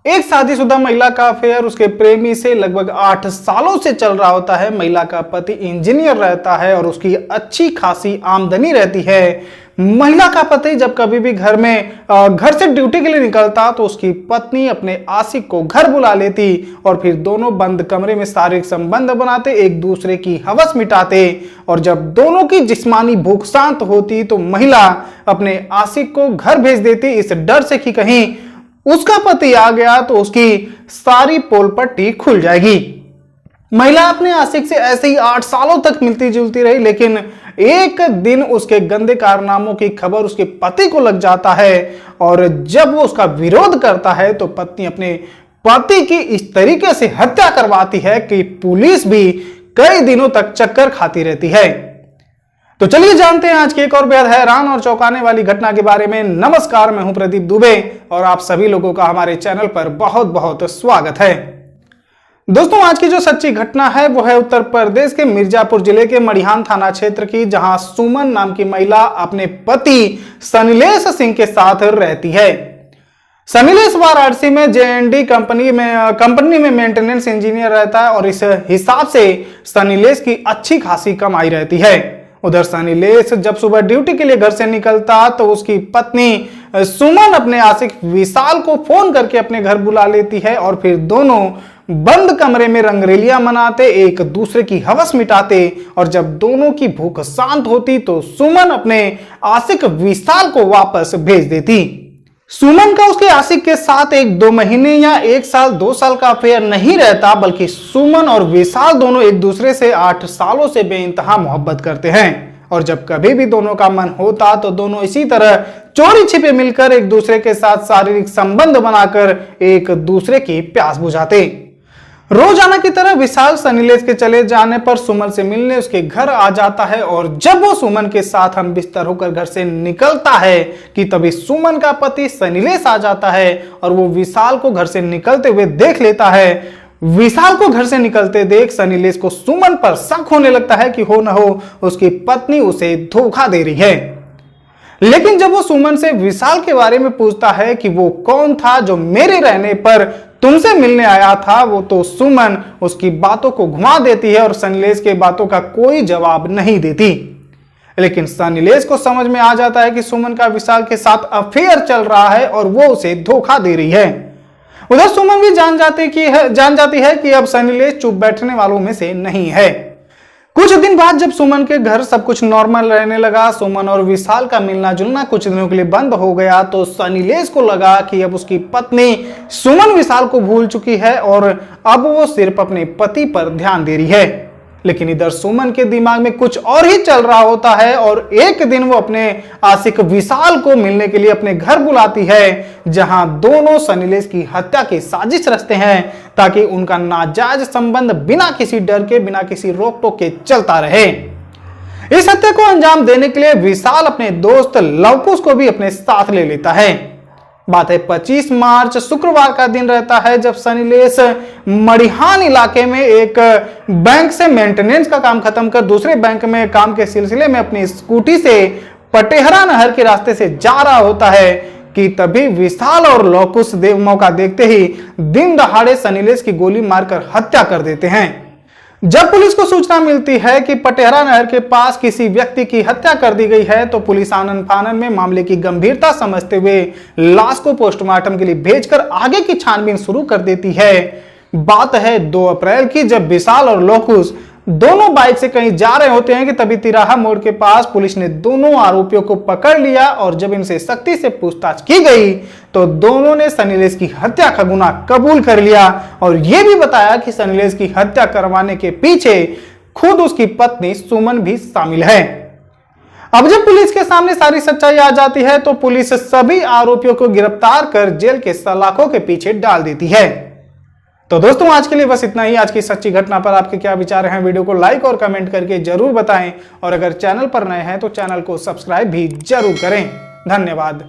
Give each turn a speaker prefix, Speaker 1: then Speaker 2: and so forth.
Speaker 1: एक शादीशुदा महिला का अफेयर उसके प्रेमी से लगभग 8 सालों से चल रहा होता है। महिला का पति इंजीनियर रहता है और उसकी अच्छी खासी आमदनी रहती है। महिला का पति जब कभी भी घर से ड्यूटी के लिए निकलता तो उसकी पत्नी अपने आशिक को घर बुला लेती और फिर दोनों बंद कमरे में शारीरिक संबंध बनाते, एक दूसरे की हवस मिटाते। और जब दोनों की जिस्मानी भूख शांत होती तो महिला अपने आशिक को घर भेज देती, इस डर से कि कहीं उसका पति आ गया तो उसकी सारी पोल पट्टी खुल जाएगी। महिला अपने आशिक से ऐसे ही 8 सालों तक मिलती जुलती रही, लेकिन एक दिन उसके गंदे कारनामों की खबर उसके पति को लग जाता है और जब वो उसका विरोध करता है तो पत्नी अपने पति की इस तरीके से हत्या करवाती है कि पुलिस भी कई दिनों तक चक्कर खाती रहती है। तो चलिए जानते हैं आज की एक और बेहद हैरान और चौंकाने वाली घटना के बारे में। नमस्कार, मैं हूं प्रदीप दुबे और आप सभी लोगों का हमारे चैनल पर बहुत बहुत स्वागत है। दोस्तों, आज की जो सच्ची घटना है वो है उत्तर प्रदेश के मिर्जापुर जिले के मड़िहान थाना क्षेत्र की, जहां सुमन नाम की महिला अपने पति सनीलेश सिंह के साथ रहती है। सनीलेश वाराणसी में जे&डी कंपनी में मेंटेनेंस इंजीनियर रहता है और इस हिसाब से सनीलेश की अच्छी खासी कमाई रहती है। उधर सनीलेश जब सुबह ड्यूटी के लिए घर से निकलता तो उसकी पत्नी सुमन अपने आशिक विशाल को फोन करके अपने घर बुला लेती है और फिर दोनों बंद कमरे में रंगरेलियां मनाते, एक दूसरे की हवस मिटाते। और जब दोनों की भूख शांत होती तो सुमन अपने आशिक विशाल को वापस भेज देती। सुमन का उसके आशिक के साथ 1-2 महीने या 1 साल 2 साल का अफेयर नहीं रहता, बल्कि सुमन और विशाल दोनों एक दूसरे से 8 सालों से बेइंतहा मोहब्बत करते हैं। और जब कभी भी दोनों का मन होता तो दोनों इसी तरह चोरी छिपे मिलकर एक दूसरे के साथ शारीरिक संबंध बनाकर एक दूसरे की प्यास बुझाते। रोजाना की तरह विशाल सनीलेश के चले जाने पर सुमन से मिलने उसके घर आ जाता है और जब वो सुमन के साथ हम बिस्तर होकर घर से निकलता है कि तभी सुमन का पति सनीलेश आ जाता है और वो विशाल को घर से निकलते हुए देख लेता है। विशाल को घर से निकलते देख सनीलेश को सुमन पर शक होने लगता है कि हो न हो उसकी पत्नी उसे धोखा दे रही है। लेकिन जब वो सुमन से विशाल के बारे में पूछता है कि वो कौन था जो मेरे रहने पर तुमसे मिलने आया था, वो तो सुमन उसकी बातों को घुमा देती है और सनीलेश के बातों का कोई जवाब नहीं देती। लेकिन सनीलेश को समझ में आ जाता है कि सुमन का विशाल के साथ अफेयर चल रहा है और वो उसे धोखा दे रही है। उधर सुमन भी जान जाती है कि अब सनीलेश चुप बैठने वालों में से नहीं है। कुछ दिन बाद जब सुमन के घर सब कुछ नॉर्मल रहने लगा, सुमन और विशाल का मिलना जुलना कुछ दिनों के लिए बंद हो गया, तो सनीलेश को लगा कि अब उसकी पत्नी सुमन विशाल को भूल चुकी है और अब वो सिर्फ अपने पति पर ध्यान दे रही है। लेकिन इधर सुमन के दिमाग में कुछ और ही चल रहा होता है और एक दिन वो अपने आशिक विशाल को मिलने के लिए अपने घर बुलाती है, जहां दोनों सनीलेश की हत्या की साजिश रचते हैं ताकि उनका नाजायज संबंध बिना किसी डर के, बिना किसी रोक टोक के चलता रहे। इस हत्या को अंजाम देने के लिए विशाल अपने दोस्त लवकुश को भी अपने साथ ले लेता है। बात है 25 मार्च शुक्रवार का दिन रहता है जब सनीलेश मड़िहान इलाके में एक बैंक से मेंटेनेंस का काम खत्म कर दूसरे बैंक में काम के सिलसिले में अपनी स्कूटी से पटेहरा नहर के रास्ते से जा रहा होता है कि तभी विशाल और लवकुश मौका देखते ही दिन दहाड़े सनीलेश की गोली मारकर हत्या कर देते हैं। जब पुलिस को सूचना मिलती है कि पटेहरा नहर के पास किसी व्यक्ति की हत्या कर दी गई है तो पुलिस आनन फानन में मामले की गंभीरता समझते हुए लाश को पोस्टमार्टम के लिए भेजकर आगे की छानबीन शुरू कर देती है। बात है 2 अप्रैल की, जब विशाल और लवकुश दोनों बाइक से कहीं जा रहे होते हैं कि तभी तिराहा मोड़ के पास पुलिस ने दोनों आरोपियों को पकड़ लिया और जब इनसे सख्ती से पूछताछ की गई तो दोनों ने सनीलेश की हत्या का गुनाह कबूल कर लिया और यह भी बताया कि सनीलेश की हत्या करवाने के पीछे खुद उसकी पत्नी सुमन भी शामिल है। अब जब पुलिस के सामने सारी सच्चाई आ जाती है तो पुलिस सभी आरोपियों को गिरफ्तार कर जेल के सलाखों के पीछे डाल देती है। तो दोस्तों, आज के लिए बस इतना ही। आज की सच्ची घटना पर आपके क्या विचार हैं, वीडियो को लाइक और कमेंट करके जरूर बताएं और अगर चैनल पर नए हैं तो चैनल को सब्सक्राइब भी जरूर करें। धन्यवाद।